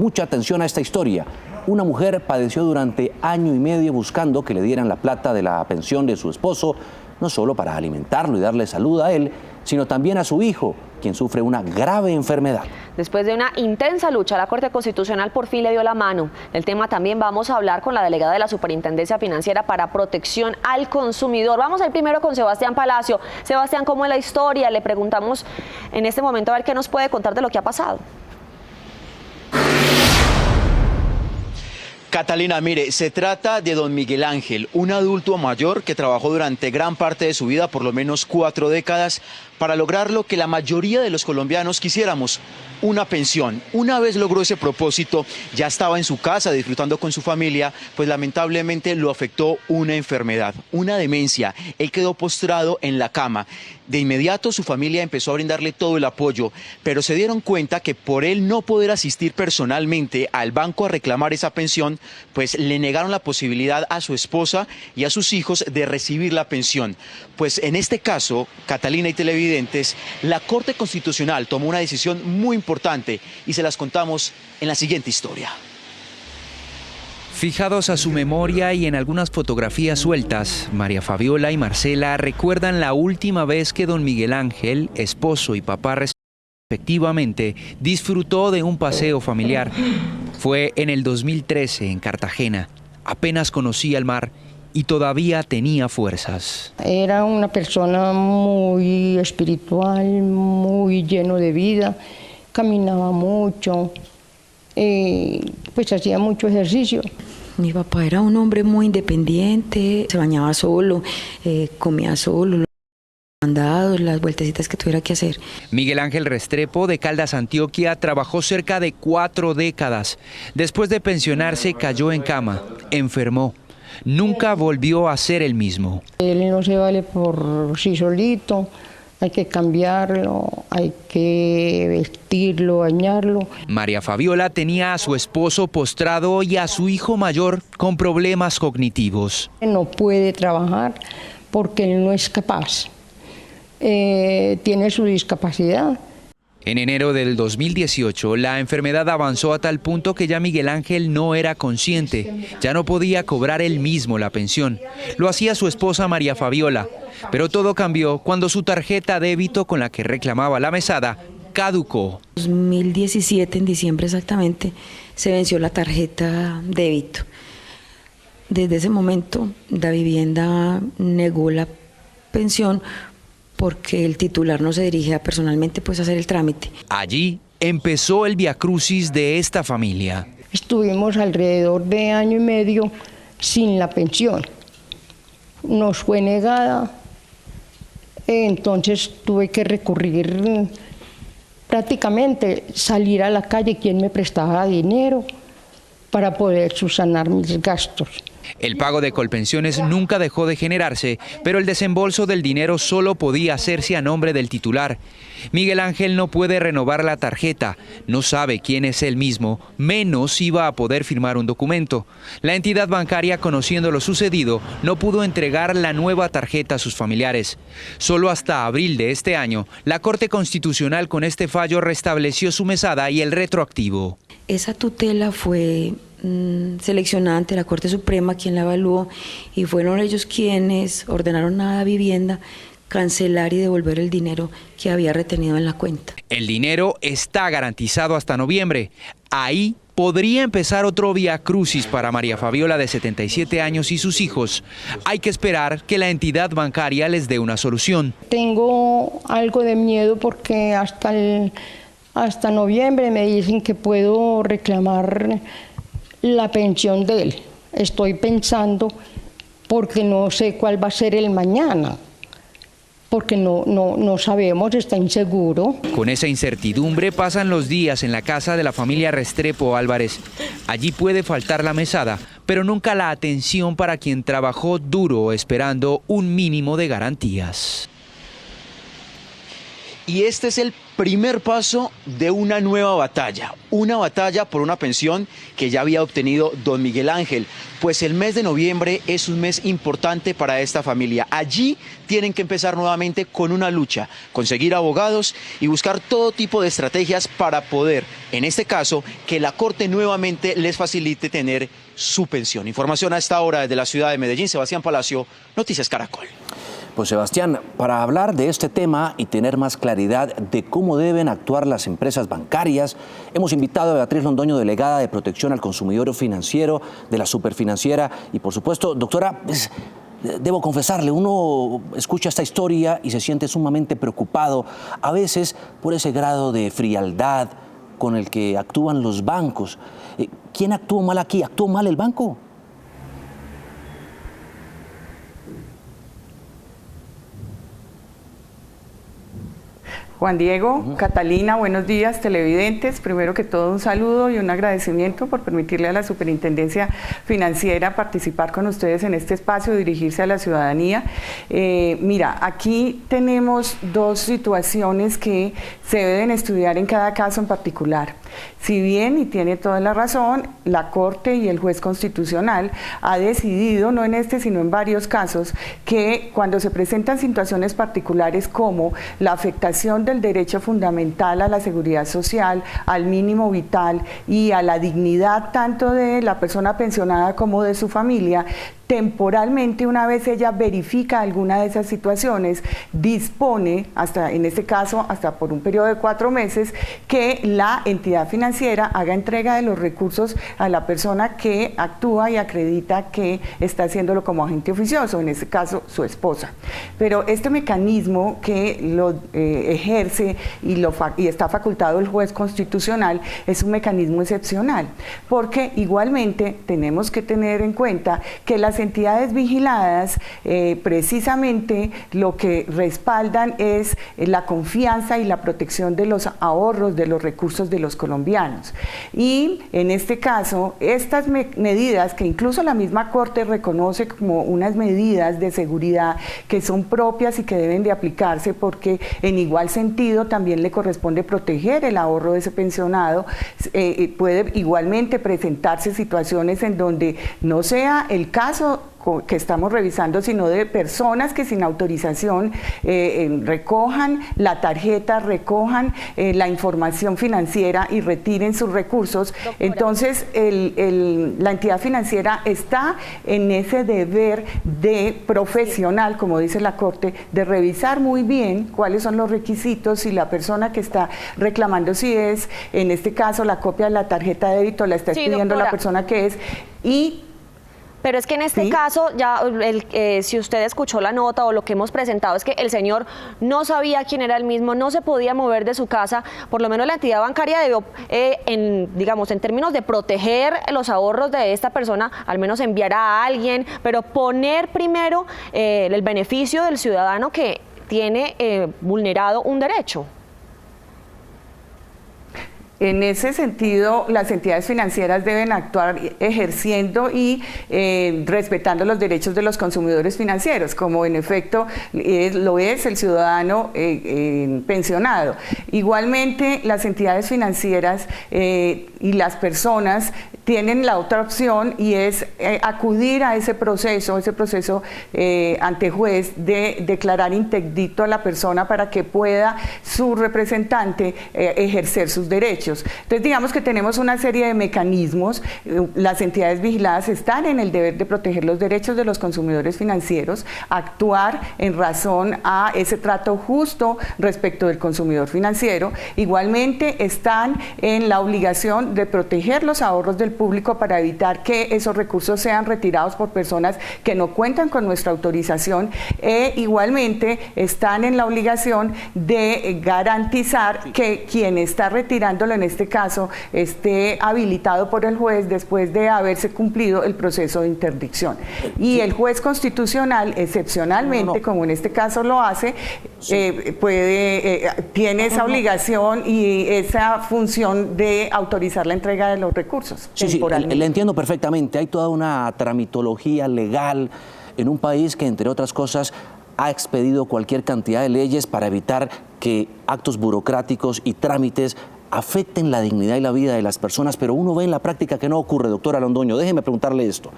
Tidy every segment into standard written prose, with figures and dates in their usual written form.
Mucha atención a esta historia. Una mujer padeció durante año y medio buscando que le dieran la plata de la pensión de su esposo, no solo para alimentarlo y darle salud a él, sino también a su hijo, quien sufre una grave enfermedad. Después de una intensa lucha, la Corte Constitucional por fin le dio la mano. Del tema también vamos a hablar con la delegada de la Superintendencia Financiera para Protección al Consumidor. Vamos a ir primero con Sebastián Palacio. Sebastián, ¿cómo es la historia? Le preguntamos en este momento a ver qué nos puede contar de lo que ha pasado. Catalina, mire, se trata de don Miguel Ángel, un adulto mayor que trabajó durante gran parte de su vida, por lo menos 4 décadas, para lograr lo que la mayoría de los colombianos quisiéramos, una pensión. Una vez logró ese propósito, ya estaba en su casa disfrutando con su familia, pues lamentablemente lo afectó una enfermedad, una demencia. Él quedó postrado en la cama. De inmediato su familia empezó a brindarle todo el apoyo, pero se dieron cuenta que por él no poder asistir personalmente al banco a reclamar esa pensión, pues le negaron la posibilidad a su esposa y a sus hijos de recibir la pensión. Pues en este caso, Catalina y televidentes, la Corte Constitucional tomó una decisión muy importante y se las contamos en la siguiente historia. Fijados a su memoria y en algunas fotografías sueltas, María Fabiola y Marcela recuerdan la última vez que don Miguel Ángel, esposo y papá respectivamente, disfrutó de un paseo familiar. Fue en el 2013 en Cartagena. Apenas conocía el mar y todavía tenía fuerzas. Era una persona muy espiritual, muy lleno de vida, caminaba mucho, pues hacía mucho ejercicio. Mi papá era un hombre muy independiente, se bañaba solo, comía solo, los mandados, las vueltecitas que tuviera que hacer. Miguel Ángel Restrepo, de Caldas, Antioquia, trabajó cerca de 4 décadas. Después de pensionarse, cayó en cama, enfermó. Nunca volvió a ser el mismo. Él no se vale por sí solito. Hay que cambiarlo, hay que vestirlo, bañarlo. María Fabiola tenía a su esposo postrado y a su hijo mayor con problemas cognitivos. No puede trabajar porque él no es capaz. Tiene su discapacidad. En enero del 2018, la enfermedad avanzó a tal punto que ya Miguel Ángel no era consciente. Ya no podía cobrar él mismo la pensión. Lo hacía su esposa María Fabiola. Pero todo cambió cuando su tarjeta débito con la que reclamaba la mesada caducó. En 2017, en diciembre exactamente, se venció la tarjeta débito. Desde ese momento, la vivienda negó la pensión porque el titular no se dirigía personalmente pues a hacer el trámite. Allí empezó el viacrucis de esta familia. Estuvimos alrededor de año y medio sin la pensión. Nos fue negada, entonces tuve que recurrir, prácticamente salir a la calle, quien me prestaba dinero para poder subsanar mis gastos. El pago de Colpensiones nunca dejó de generarse, pero el desembolso del dinero solo podía hacerse a nombre del titular. Miguel Ángel no puede renovar la tarjeta, no sabe quién es él mismo, menos iba a poder firmar un documento. La entidad bancaria, conociendo lo sucedido, no pudo entregar la nueva tarjeta a sus familiares. Solo hasta abril de este año, la Corte Constitucional con este fallo restableció su mesada y el retroactivo. Esa tutela fue seleccionada ante la Corte Suprema, quien la evaluó, y fueron ellos quienes ordenaron a la vivienda cancelar y devolver el dinero que había retenido en la cuenta. El dinero está garantizado hasta noviembre. Ahí podría empezar otro viacrucis para María Fabiola, de 77 años, y sus hijos. Hay que esperar que la entidad bancaria les dé una solución. Tengo algo de miedo porque hasta noviembre me dicen que puedo reclamar la pensión de él. Estoy pensando porque no sé cuál va a ser el mañana, porque no sabemos, está inseguro. Con esa incertidumbre pasan los días en la casa de la familia Restrepo Álvarez. Allí puede faltar la mesada, pero nunca la atención para quien trabajó duro esperando un mínimo de garantías. Y este es el primer paso de una nueva batalla. Una batalla por una pensión que ya había obtenido don Miguel Ángel. Pues el mes de noviembre es un mes importante para esta familia. Allí tienen que empezar nuevamente con una lucha, conseguir abogados y buscar todo tipo de estrategias para poder, en este caso, que la Corte nuevamente les facilite tener su pensión. Información a esta hora desde la ciudad de Medellín. Sebastián Palacio, Noticias Caracol. Pues Sebastián, para hablar de este tema y tener más claridad de cómo deben actuar las empresas bancarias, hemos invitado a Beatriz Londoño, delegada de Protección al Consumidor Financiero de la Superfinanciera. Y por supuesto, doctora, debo confesarle, uno escucha esta historia y se siente sumamente preocupado, a veces por ese grado de frialdad con el que actúan los bancos. ¿Quién actuó mal aquí? ¿Actuó mal el banco? Juan Diego, Catalina, buenos días, televidentes. Primero que todo, un saludo y un agradecimiento por permitirle a la Superintendencia Financiera participar con ustedes en este espacio y dirigirse a la ciudadanía. Mira, aquí tenemos dos situaciones que se deben estudiar en cada caso en particular. Si bien, y tiene toda la razón, la Corte y el juez constitucional ha decidido, no en este sino en varios casos, que cuando se presentan situaciones particulares como la afectación del derecho fundamental a la seguridad social, al mínimo vital y a la dignidad tanto de la persona pensionada como de su familia, temporalmente, una vez ella verifica alguna de esas situaciones, dispone, hasta en este caso, hasta por un periodo de 4 meses, que la entidad financiera haga entrega de los recursos a la persona que actúa y acredita que está haciéndolo como agente oficioso, en este caso su esposa. Pero este mecanismo que lo ejerce y está facultado el juez constitucional es un mecanismo excepcional, porque igualmente tenemos que tener en cuenta que las entidades vigiladas precisamente lo que respaldan es la confianza y la protección de los ahorros, de los recursos de los colombianos. Y en este caso, estas medidas que incluso la misma Corte reconoce como unas medidas de seguridad que son propias y que deben de aplicarse, porque en igual sentido también le corresponde proteger el ahorro de ese pensionado, puede igualmente presentarse situaciones en donde no sea el caso que estamos revisando, sino de personas que sin autorización recojan la tarjeta, recojan la información financiera y retiren sus recursos. Doctora. Entonces, la entidad financiera está en ese deber de profesional, como dice la Corte, de revisar muy bien cuáles son los requisitos, si la persona que está reclamando, si es, en este caso, la copia de la tarjeta de débito, la está expidiendo la persona que es, y pero es que en este caso, ya si usted escuchó la nota o lo que hemos presentado, es que el señor no sabía quién era el mismo, no se podía mover de su casa. Por lo menos la entidad bancaria debió, digamos, en términos de proteger los ahorros de esta persona, al menos enviar a alguien, pero poner primero el beneficio del ciudadano que tiene vulnerado un derecho. En ese sentido, las entidades financieras deben actuar ejerciendo y respetando los derechos de los consumidores financieros, como en efecto lo es el ciudadano pensionado. Igualmente, las entidades financieras y las personas tienen la otra opción, y es acudir a ese proceso ante juez de declarar interdicto a la persona para que pueda su representante ejercer sus derechos. Entonces, digamos que tenemos una serie de mecanismos. Las entidades vigiladas están en el deber de proteger los derechos de los consumidores financieros, actuar en razón a ese trato justo respecto del consumidor financiero. Igualmente están en la obligación de proteger los ahorros del público para evitar que esos recursos sean retirados por personas que no cuentan con nuestra autorización. Igualmente están en la obligación de garantizar que quien está retirándolo, en este caso, esté habilitado por el juez después de haberse cumplido el proceso de interdicción. Y el juez constitucional, excepcionalmente, como en este caso lo hace, tiene esa obligación y esa función de autorizar la entrega de los recursos. Sí, le entiendo perfectamente. Hay toda una tramitología legal en un país que, entre otras cosas, ha expedido cualquier cantidad de leyes para evitar que actos burocráticos y trámites afecten la dignidad y la vida de las personas, pero uno ve en la práctica que no ocurre. Doctora Londoño, déjeme preguntarle esto.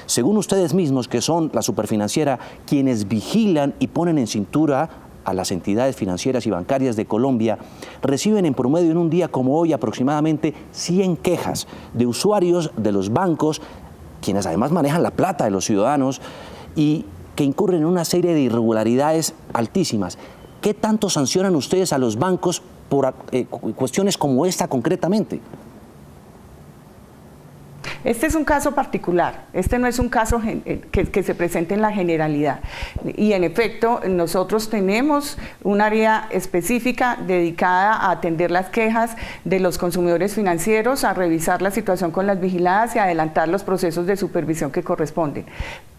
Según ustedes mismos, que son la superfinanciera, quienes vigilan y ponen en cintura a las entidades financieras y bancarias de Colombia, reciben en promedio en un día como hoy aproximadamente 100 quejas de usuarios de los bancos, quienes además manejan la plata de los ciudadanos y que incurren en una serie de irregularidades altísimas. ¿Qué tanto sancionan ustedes a los bancos por cuestiones como esta concretamente? Este es un caso particular, este no es un caso que se presente en la generalidad. Y en efecto, nosotros tenemos un área específica dedicada a atender las quejas de los consumidores financieros, a revisar la situación con las vigiladas y a adelantar los procesos de supervisión que corresponden.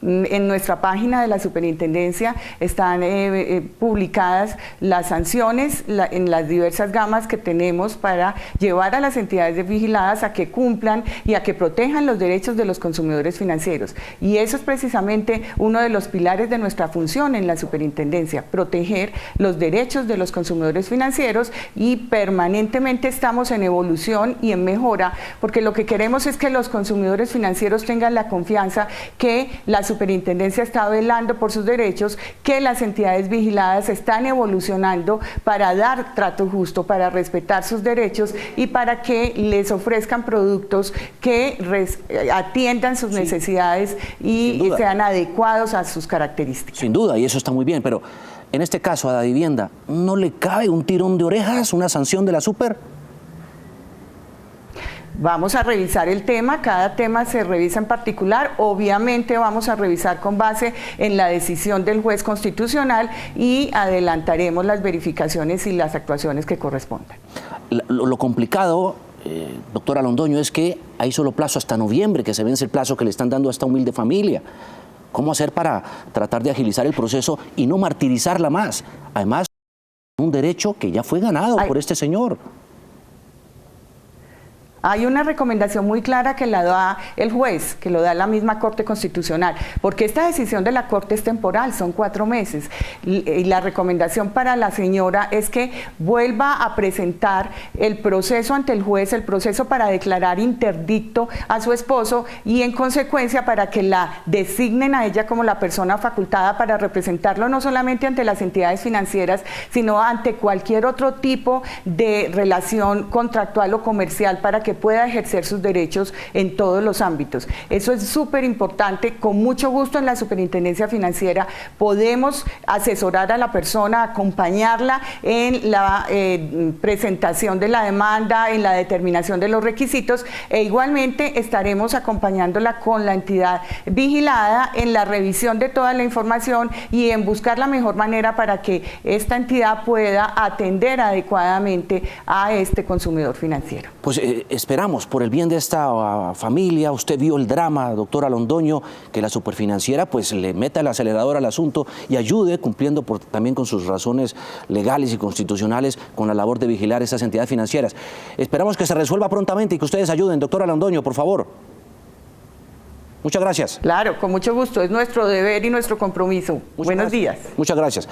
En nuestra página de la superintendencia están publicadas las sanciones en las diversas gamas que tenemos para llevar a las entidades vigiladas a que cumplan y a que protejan los derechos de los consumidores financieros. Y eso es precisamente uno de los pilares de nuestra función en la superintendencia, proteger los derechos de los consumidores financieros, y permanentemente estamos en evolución y en mejora, porque lo que queremos es que los consumidores financieros tengan la confianza que la superintendencia está velando por sus derechos, que las entidades vigiladas están evolucionando para dar trato justo, para respetar sus derechos y para que les ofrezcan productos que atiendan sus necesidades y sean adecuados a sus características. Sin duda, y eso está muy bien, pero en este caso a Davivienda, ¿no le cabe un tirón de orejas, una sanción de la super? Vamos a revisar el tema, cada tema se revisa en particular, obviamente vamos a revisar con base en la decisión del juez constitucional y adelantaremos las verificaciones y las actuaciones que correspondan. Lo complicado, doctora Londoño, es que hay solo plazo hasta noviembre, que se vence el plazo que le están dando a esta humilde familia. ¿Cómo hacer para tratar de agilizar el proceso y no martirizarla más? Además, un derecho que ya fue ganado por este señor. Hay una recomendación muy clara que la da el juez, que lo da la misma Corte Constitucional, porque esta decisión de la Corte es temporal, son 4 meses. Y la recomendación para la señora es que vuelva a presentar el proceso ante el juez, el proceso para declarar interdicto a su esposo y en consecuencia para que la designen a ella como la persona facultada para representarlo no solamente ante las entidades financieras, sino ante cualquier otro tipo de relación contractual o comercial para que pueda ejercer sus derechos en todos los ámbitos. Eso es súper importante. Con mucho gusto en la Superintendencia Financiera podemos asesorar a la persona, acompañarla en la presentación de la demanda, en la determinación de los requisitos, e igualmente estaremos acompañándola con la entidad vigilada en la revisión de toda la información y en buscar la mejor manera para que esta entidad pueda atender adecuadamente a este consumidor financiero. Pues esperamos, por el bien de esta familia, usted vio el drama, doctora Londoño, que la superfinanciera pues le meta el acelerador al asunto y ayude, cumpliendo también con sus razones legales y constitucionales, con la labor de vigilar esas entidades financieras. Esperamos que se resuelva prontamente y que ustedes ayuden. Doctora Londoño, por favor. Muchas gracias. Claro, con mucho gusto. Es nuestro deber y nuestro compromiso. Buenos días. Muchas gracias.